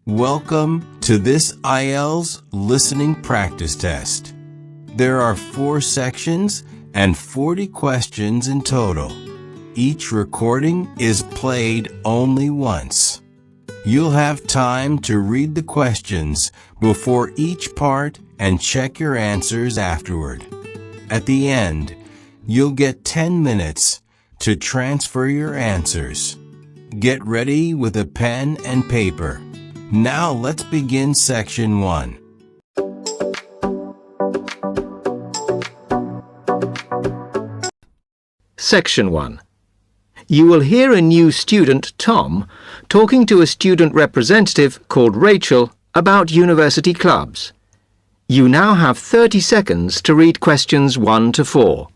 Welcome to this IELTS listening practice test. There are 4 sections and 40 questions in total. Each recording is played only once. You'll have time to read the questions before each part and check your answers afterward. At the end, you'll get 10 minutes to transfer your answers. Get ready with a pen and paper. Now let's begin section 1. Section 1. You will hear a new student, Tom, talking to a student representative called Rachel about university clubs. You now have 30 seconds to read questions 1 to 4.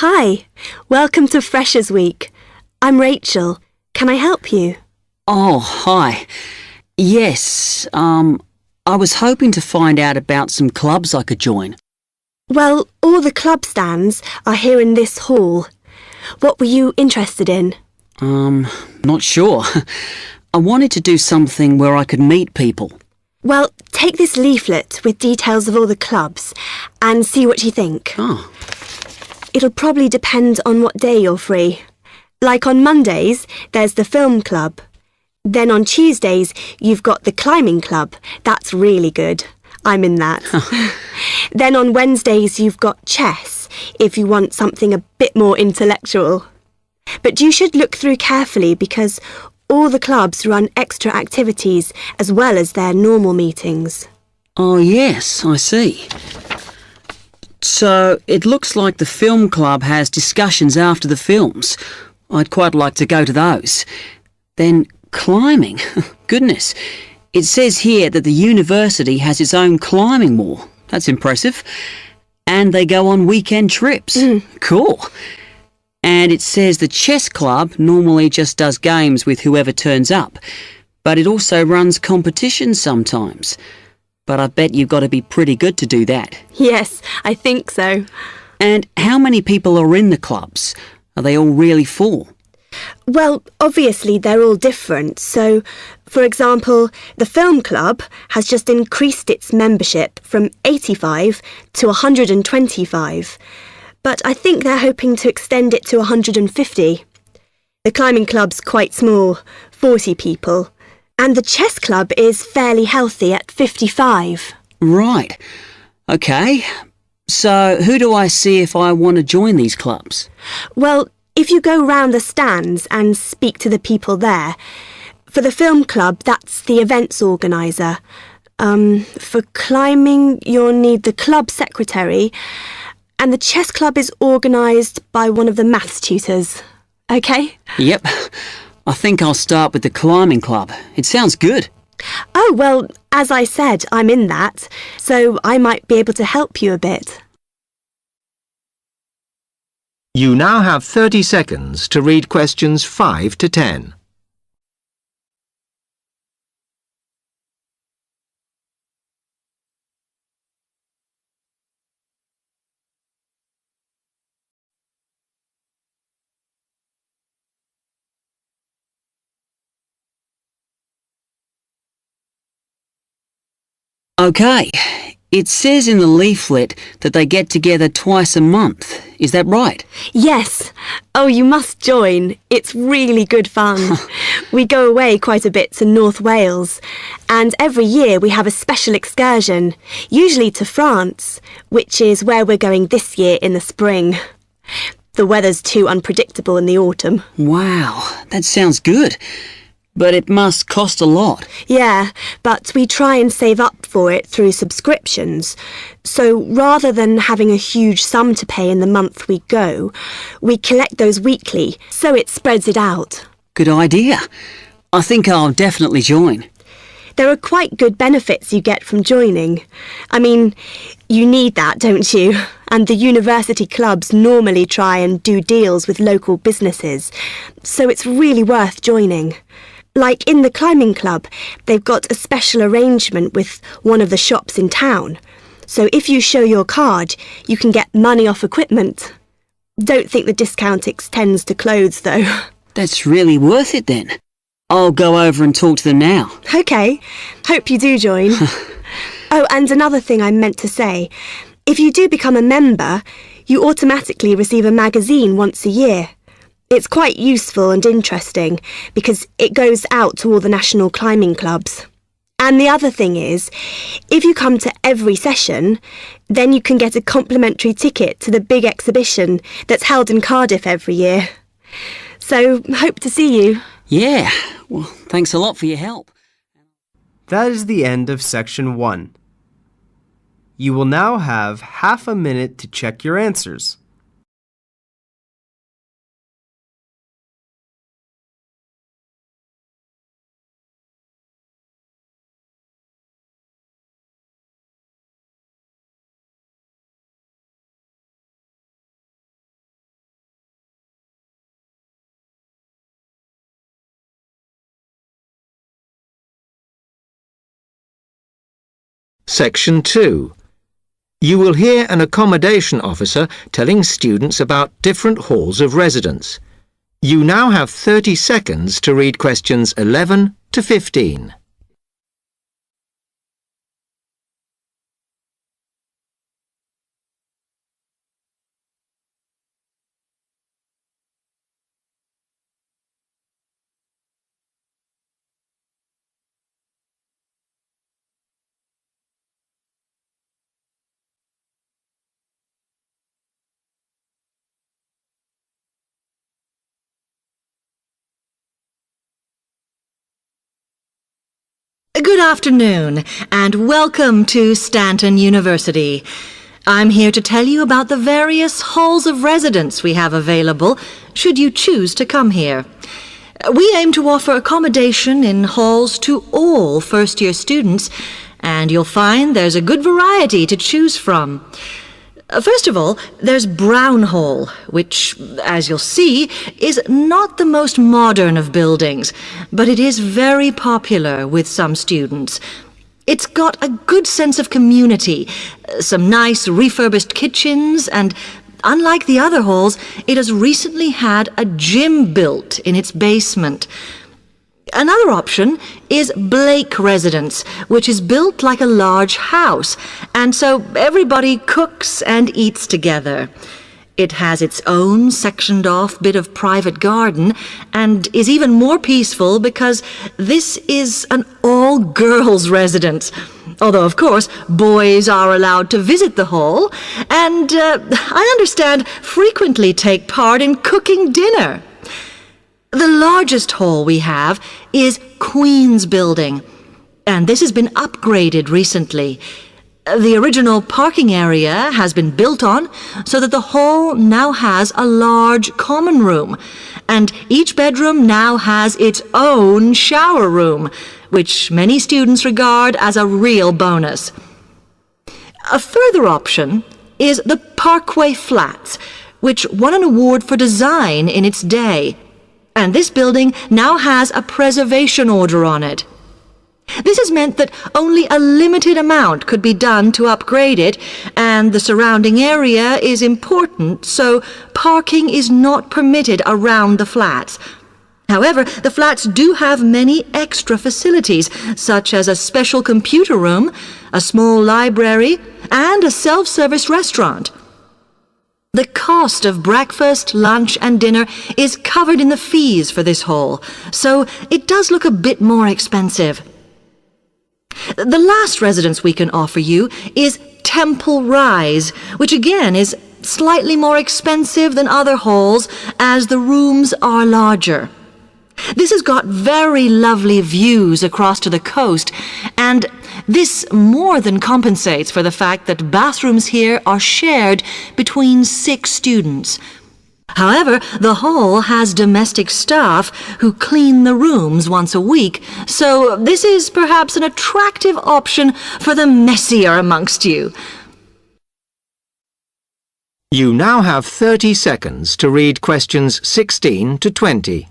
Hi, welcome to Freshers Week. I'm Rachel. Can I help you? Oh, hi. Yes, I was hoping to find out about some clubs I could join. Well, all the club stands are here in this hall. What were you interested in? Not sure. I wanted to do something where I could meet people. Well, take this leaflet with details of all the clubs and see what you think. Oh. It'll probably depend on what day you're free. Like on Mondays, there's the film club. Then on Tuesdays, you've got the climbing club. That's really good. I'm in that. Then on Wednesdays, you've got chess, if you want something a bit more intellectual. But you should look through carefully because all the clubs run extra activities as well as their normal meetings. Oh, yes, I see. So, it looks like the film club has discussions after the films. I'd quite like to go to those. Then, climbing. Goodness. It says here that the university has its own climbing wall. That's impressive. And they go on weekend trips. Cool. And it says the chess club normally just does games with whoever turns up. But it also runs competitions sometimes. But I bet you've got to be pretty good to do that. Yes, I think so. And how many people are in the clubs? Are they all really full? Well, obviously they're all different. So, for example, the film club has just increased its membership from 85 to 125. But I think they're hoping to extend it to 150. The climbing club's quite small, 40 people. And the chess club is fairly healthy at 55. Right. OK. So who do I see if I want to join these clubs? Well, if you go round the stands and speak to the people there. For the film club, that's the events organiser. For climbing, you'll need the club secretary. And the chess club is organised by one of the maths tutors. OK? Yep. I think I'll start with the climbing club. It sounds good. Oh, well, as I said, I'm in that, so I might be able to help you a bit. You now have 30 seconds to read questions 5 to 10. OK. It says in the leaflet that they get together twice a month. Is that right? Yes. Oh, you must join. It's really good fun. We go away quite a bit to North Wales. And every year we have a special excursion, usually to France, which is where we're going this year in the spring. The weather's too unpredictable in the autumn. Wow, that sounds good. But it must cost a lot. Yeah, but we try and save up for it through subscriptions. So rather than having a huge sum to pay in the month we go, we collect those weekly, so it spreads it out. Good idea. I think I'll definitely join. There are quite good benefits you get from joining. I mean, you need that, don't you? And the university clubs normally try and do deals with local businesses, so it's really worth joining. Like in the climbing club, they've got a special arrangement with one of the shops in town. So if you show your card, you can get money off equipment. Don't think the discount extends to clothes, though. That's really worth it then. I'll go over and talk to them now. OK. Hope you do join. Oh, and another thing I meant to say. If you do become a member, you automatically receive a magazine once a year. It's quite useful and interesting because it goes out to all the national climbing clubs. And the other thing is, if you come to every session, then you can get a complimentary ticket to the big exhibition that's held in Cardiff every year. So, hope to see you. Yeah, well, thanks a lot for your help. That is the end of section 1. You will now have half a minute to check your answers. Section 2. You will hear an accommodation officer telling students about different halls of residence. You now have 30 seconds to read questions 11 to 15. Good afternoon, and welcome to Stanton University. I'm here to tell you about the various halls of residence we have available, should you choose to come here. We aim to offer accommodation in halls to all first-year students, and you'll find there's a good variety to choose from. First of all, there's Brown Hall, which, as you'll see, is not the most modern of buildings, but it is very popular with some students. It's got a good sense of community, some nice refurbished kitchens, and unlike the other halls, it has recently had a gym built in its basement. Another option is Blake Residence, which is built like a large house, and so everybody cooks and eats together. It has its own sectioned-off bit of private garden and is even more peaceful because this is an all-girls residence. Although, of course, boys are allowed to visit the hall and, I understand, frequently take part in cooking dinner. The largest hall we have is Queen's Building, and this has been upgraded recently. The original parking area has been built on so that the hall now has a large common room, and each bedroom now has its own shower room, which many students regard as a real bonus. A further option is the Parkway Flats, which won an award for design in its day. And this building now has a preservation order on it. This has meant that only a limited amount could be done to upgrade it, and the surrounding area is important, so parking is not permitted around the flats. However, the flats do have many extra facilities, such as a special computer room, a small library, and a self-service restaurant. The cost of breakfast, lunch, and dinner is covered in the fees for this hall, so it does look a bit more expensive. The last residence we can offer you is Temple Rise, which again is slightly more expensive than other halls as the rooms are larger. This has got very lovely views across to the coast, and this more than compensates for the fact that bathrooms here are shared between 6 students. However, the hall has domestic staff who clean the rooms once a week, so this is perhaps an attractive option for the messier amongst you. You now have 30 seconds to read questions 16 to 20.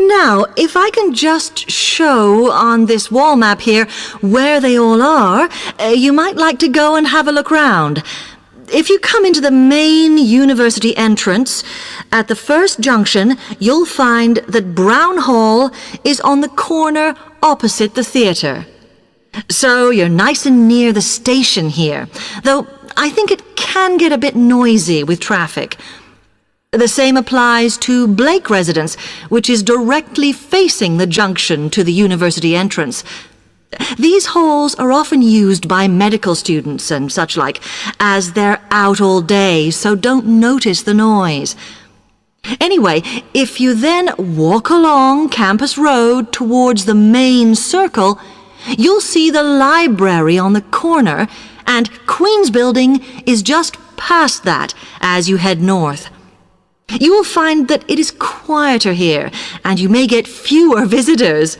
Now, if I can just show on this wall map here where they all are, you might like to go and have a look round. If you come into the main university entrance, at the first junction, you'll find that Brown Hall is on the corner opposite the theatre. So you're nice and near the station here, though I think it can get a bit noisy with traffic. The same applies to Blake Residence, which is directly facing the junction to the university entrance. These halls are often used by medical students and such like, as they're out all day, so don't notice the noise. Anyway, if you then walk along Campus Road towards the main circle, you'll see the library on the corner, and Queen's Building is just past that as you head north. You will find that it is quieter here, and you may get fewer visitors.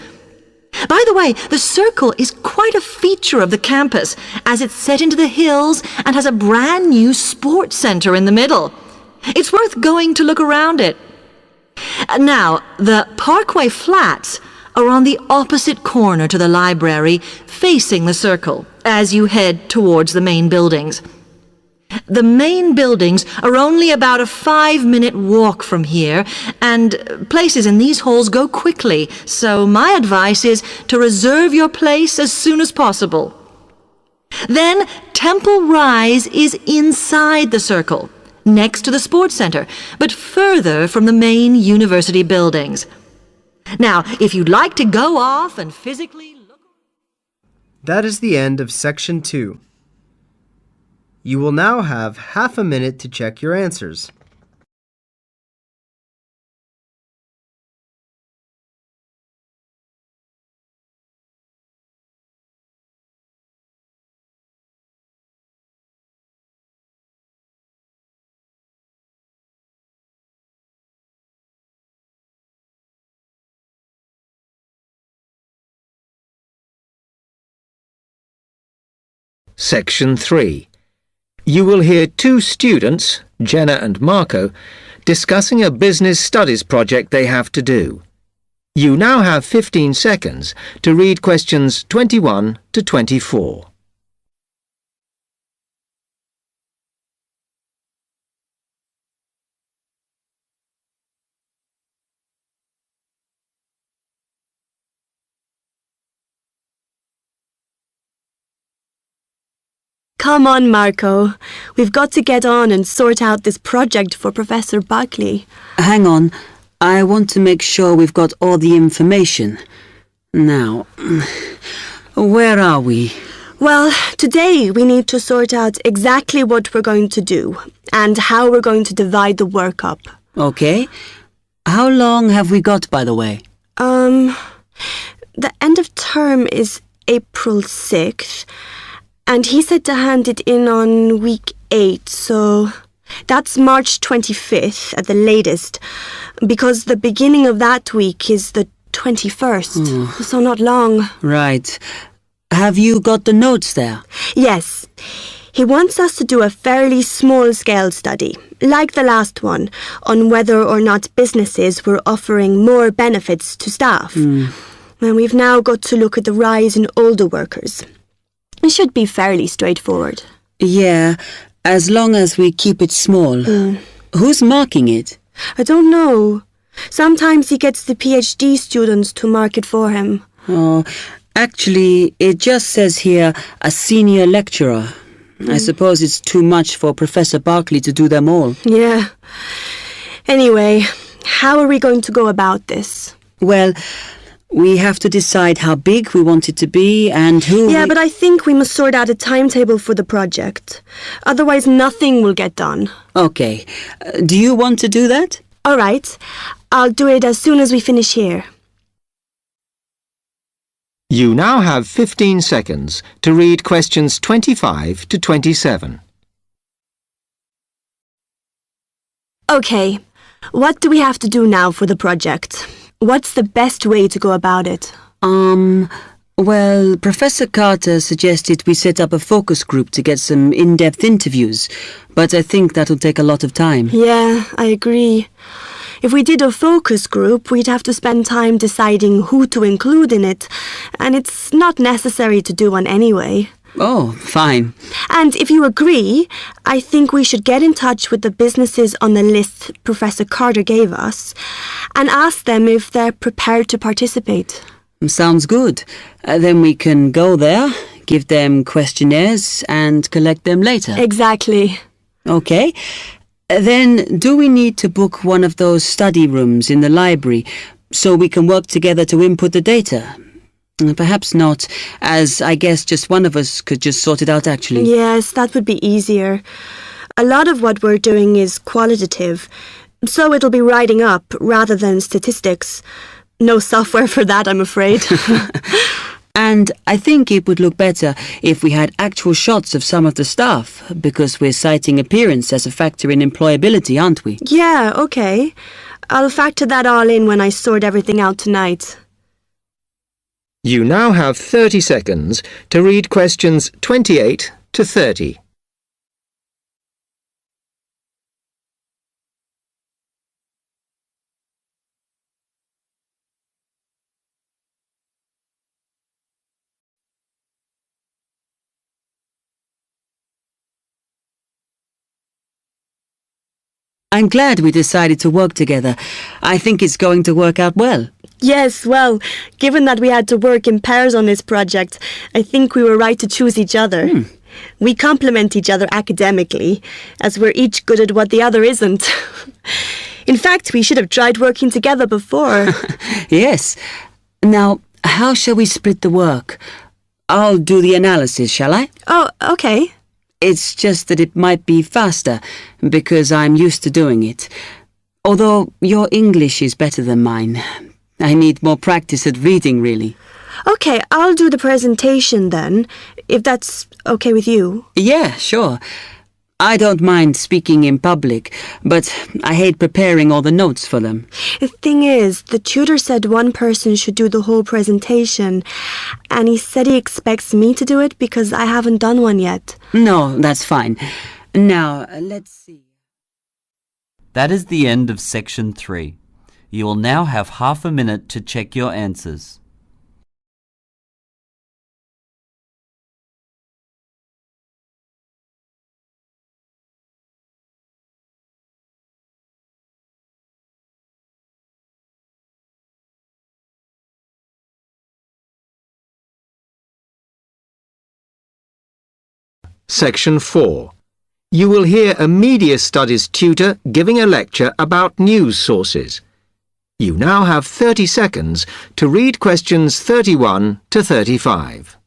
By the way, the circle is quite a feature of the campus, as it's set into the hills and has a brand new sports center in the middle. It's worth going to look around it. Now, the Parkway Flats are on the opposite corner to the library, facing the circle, as you head towards the main buildings. The main buildings are only about a 5-minute walk from here, and places in these halls go quickly, so my advice is to reserve your place as soon as possible. Then Temple Rise is inside the circle, next to the sports center, but further from the main university buildings. Now, if you'd like to go off and physically look... That is the end of Section 2. You will now have half a minute to check your answers. Section 3. You will hear two students, Jenna and Marco, discussing a business studies project they have to do. You now have 15 seconds to read questions 21 to 24. Come on, Marco. We've got to get on and sort out this project for Professor Buckley. Hang on. I want to make sure we've got all the information. Now, where are we? Well, today we need to sort out exactly what we're going to do and how we're going to divide the work up. Okay. How long have we got, by the way? The end of term is April 6th. And he said to hand it in on week 8, so that's March 25th at the latest, because the beginning of that week is the 21st, so not long. Right. Have you got the notes there? Yes. He wants us to do a fairly small-scale study, like the last one, on whether or not businesses were offering more benefits to staff. And we've now got to look at the rise in older workers. It should be fairly straightforward. Yeah, as long as we keep it small. Who's marking it? I don't know. Sometimes he gets the PhD students to mark it for him. Oh, actually, it just says here, a senior lecturer. I suppose it's too much for Professor Barclay to do them all. Yeah. Anyway, how are we going to go about this? Well, We have to decide how big we want it to be and who Yeah, but I think we must sort out a timetable for the project. Otherwise, nothing will get done. Okay. Do you want to do that? All right. I'll do it as soon as we finish here. You now have 15 seconds to read questions 25 to 27. Okay. What do we have to do now for the project? What's the best way to go about it? Well, Professor Carter suggested we set up a focus group to get some in-depth interviews, but I think that'll take a lot of time. Yeah, I agree. If we did a focus group, we'd have to spend time deciding who to include in it, and it's not necessary to do one anyway. Oh, fine. And if you agree, I think we should get in touch with the businesses on the list Professor Carter gave us and ask them if they're prepared to participate. Sounds good. Then we can go there, give them questionnaires and collect them later. Exactly. Okay. Then do we need to book one of those study rooms in the library so we can work together to input the data? Perhaps not, as I guess just one of us could just sort it out actually. Yes, that would be easier. A lot of what we're doing is qualitative, so it'll be writing up rather than statistics. No software for that, I'm afraid. And I think it would look better if we had actual shots of some of the staff, because we're citing appearance as a factor in employability, aren't we? Yeah, okay. I'll factor that all in when I sort everything out tonight. You now have 30 seconds to read questions 28 to 30. I'm glad we decided to work together. I think it's going to work out well. Yes, well, given that we had to work in pairs on this project, I think we were right to choose each other. We complement each other academically, as we're each good at what the other isn't. In fact, we should have tried working together before. Yes. Now, how shall we split the work? I'll do the analysis, shall I? Oh, okay. It's just that it might be faster, because I'm used to doing it. Although your English is better than mine. I need more practice at reading, really. Okay, I'll do the presentation then, if that's okay with you. Yeah, sure. I don't mind speaking in public, but I hate preparing all the notes for them. The thing is, the tutor said one person should do the whole presentation, and he said he expects me to do it because I haven't done one yet. No, that's fine. Now, let's see. That is the end of section 3. You will now have half a minute to check your answers. Section 4. You will hear a media studies tutor giving a lecture about news sources. You now have 30 seconds to read questions 31 to 35.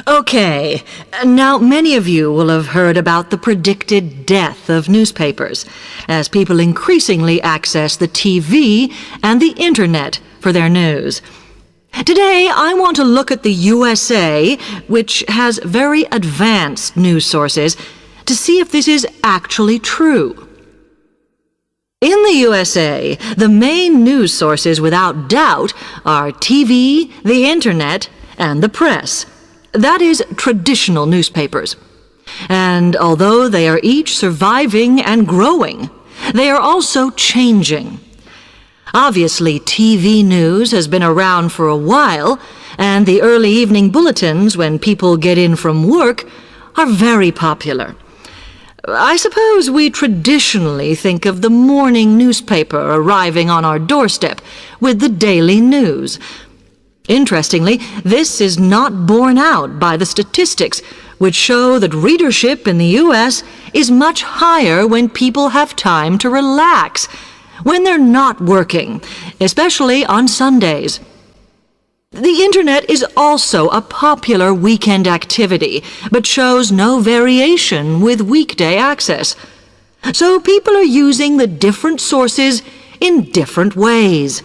Okay, now many of you will have heard about the predicted death of newspapers, as people increasingly access the TV and the internet for their news. Today, I want to look at the USA, which has very advanced news sources, to see if this is actually true. In the USA, the main news sources without doubt are TV, the internet, and the press. That is, traditional newspapers. And although they are each surviving and growing, they are also changing. Obviously, TV news has been around for a while, and the early evening bulletins when people get in from work are very popular. I suppose we traditionally think of the morning newspaper arriving on our doorstep with the daily news. Interestingly, this is not borne out by the statistics, which show that readership in the U.S. is much higher when people have time to relax, when they're not working, especially on Sundays. The Internet is also a popular weekend activity, but shows no variation with weekday access. So people are using the different sources in different ways.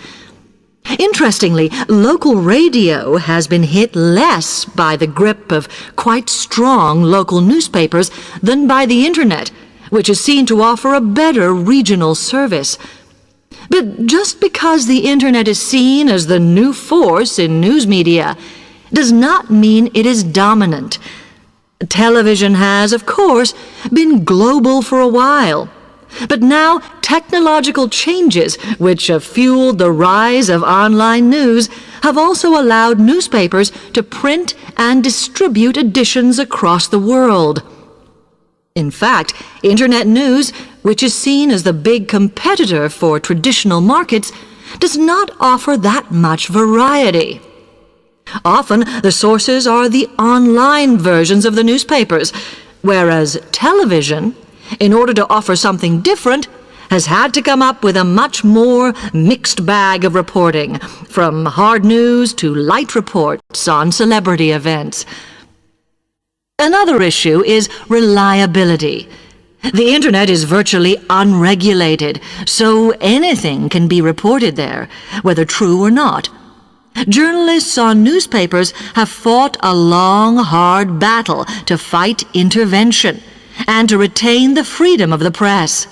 Interestingly, local radio has been hit less by the grip of quite strong local newspapers than by the Internet, which is seen to offer a better regional service. But just because the Internet is seen as the new force in news media does not mean it is dominant. Television has, of course, been global for a while. But now technological changes, which have fueled the rise of online news, have also allowed newspapers to print and distribute editions across the world. In fact, Internet news, which is seen as the big competitor for traditional markets, does not offer that much variety. Often, the sources are the online versions of the newspapers, whereas television, in order to offer something different, has had to come up with a much more mixed bag of reporting, from hard news to light reports on celebrity events. Another issue is reliability. The Internet is virtually unregulated, so anything can be reported there, whether true or not. Journalists on newspapers have fought a long, hard battle to fight intervention and to retain the freedom of the press.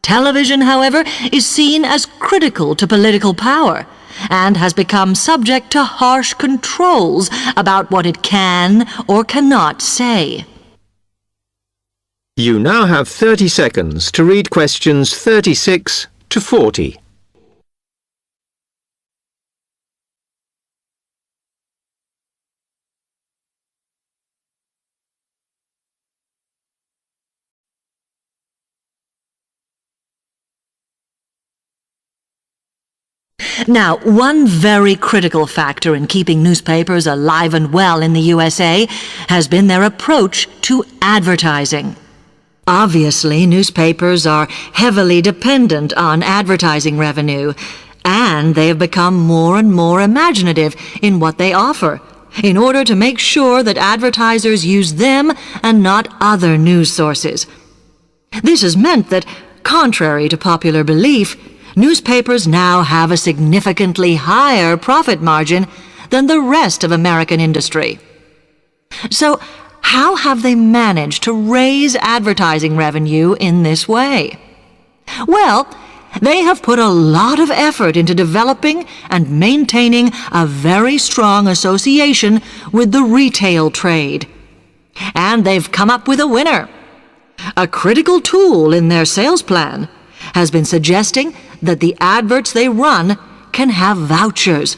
Television, however, is seen as critical to political power and has become subject to harsh controls about what it can or cannot say. You now have 30 seconds to read questions 36 to 40. Now, one very critical factor in keeping newspapers alive and well in the USA has been their approach to advertising. Obviously, newspapers are heavily dependent on advertising revenue, and they have become more and more imaginative in what they offer, in order to make sure that advertisers use them and not other news sources. This has meant that, contrary to popular belief, newspapers now have a significantly higher profit margin than the rest of American industry. So, how have they managed to raise advertising revenue in this way? Well, they have put a lot of effort into developing and maintaining a very strong association with the retail trade. And they've come up with a winner. A critical tool in their sales plan has been suggesting that the adverts they run can have vouchers.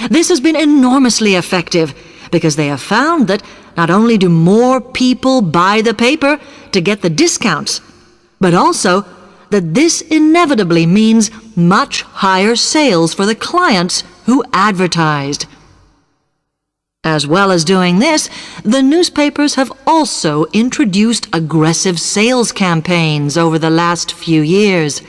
This has been enormously effective because they have found that not only do more people buy the paper to get the discounts, but also that this inevitably means much higher sales for the clients who advertised. As well as doing this, the newspapers have also introduced aggressive sales campaigns over the last few years.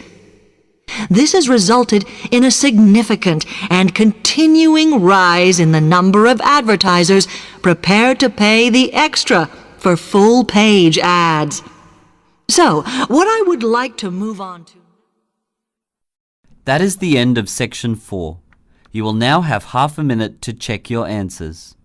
This has resulted in a significant and continuing rise in the number of advertisers prepared to pay the extra for full-page ads. So, what I would like to move on to... That is the end of section 4. You will now have half a minute to check your answers.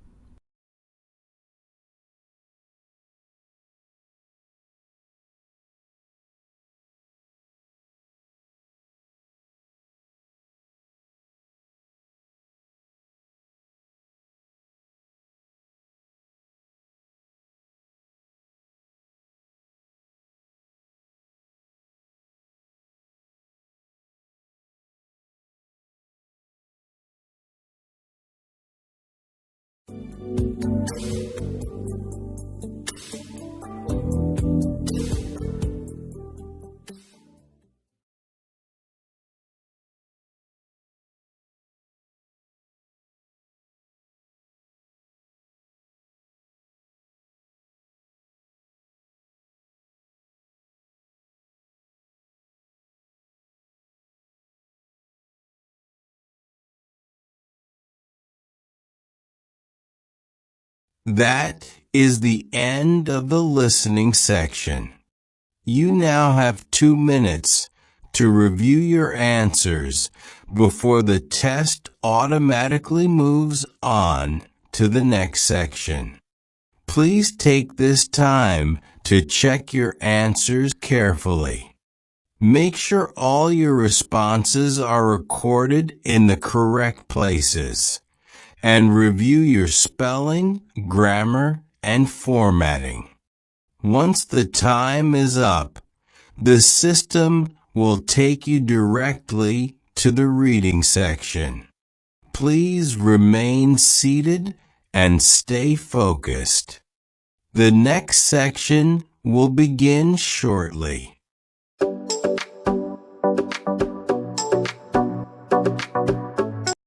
That is the end of the listening section. You now have 2 minutes to review your answers before the test automatically moves on to the next section. Please take this time to check your answers carefully. Make sure all your responses are recorded in the correct places, and review your spelling, grammar, and formatting. Once the time is up, the system will take you directly to the reading section. Please remain seated and stay focused. The next section will begin shortly.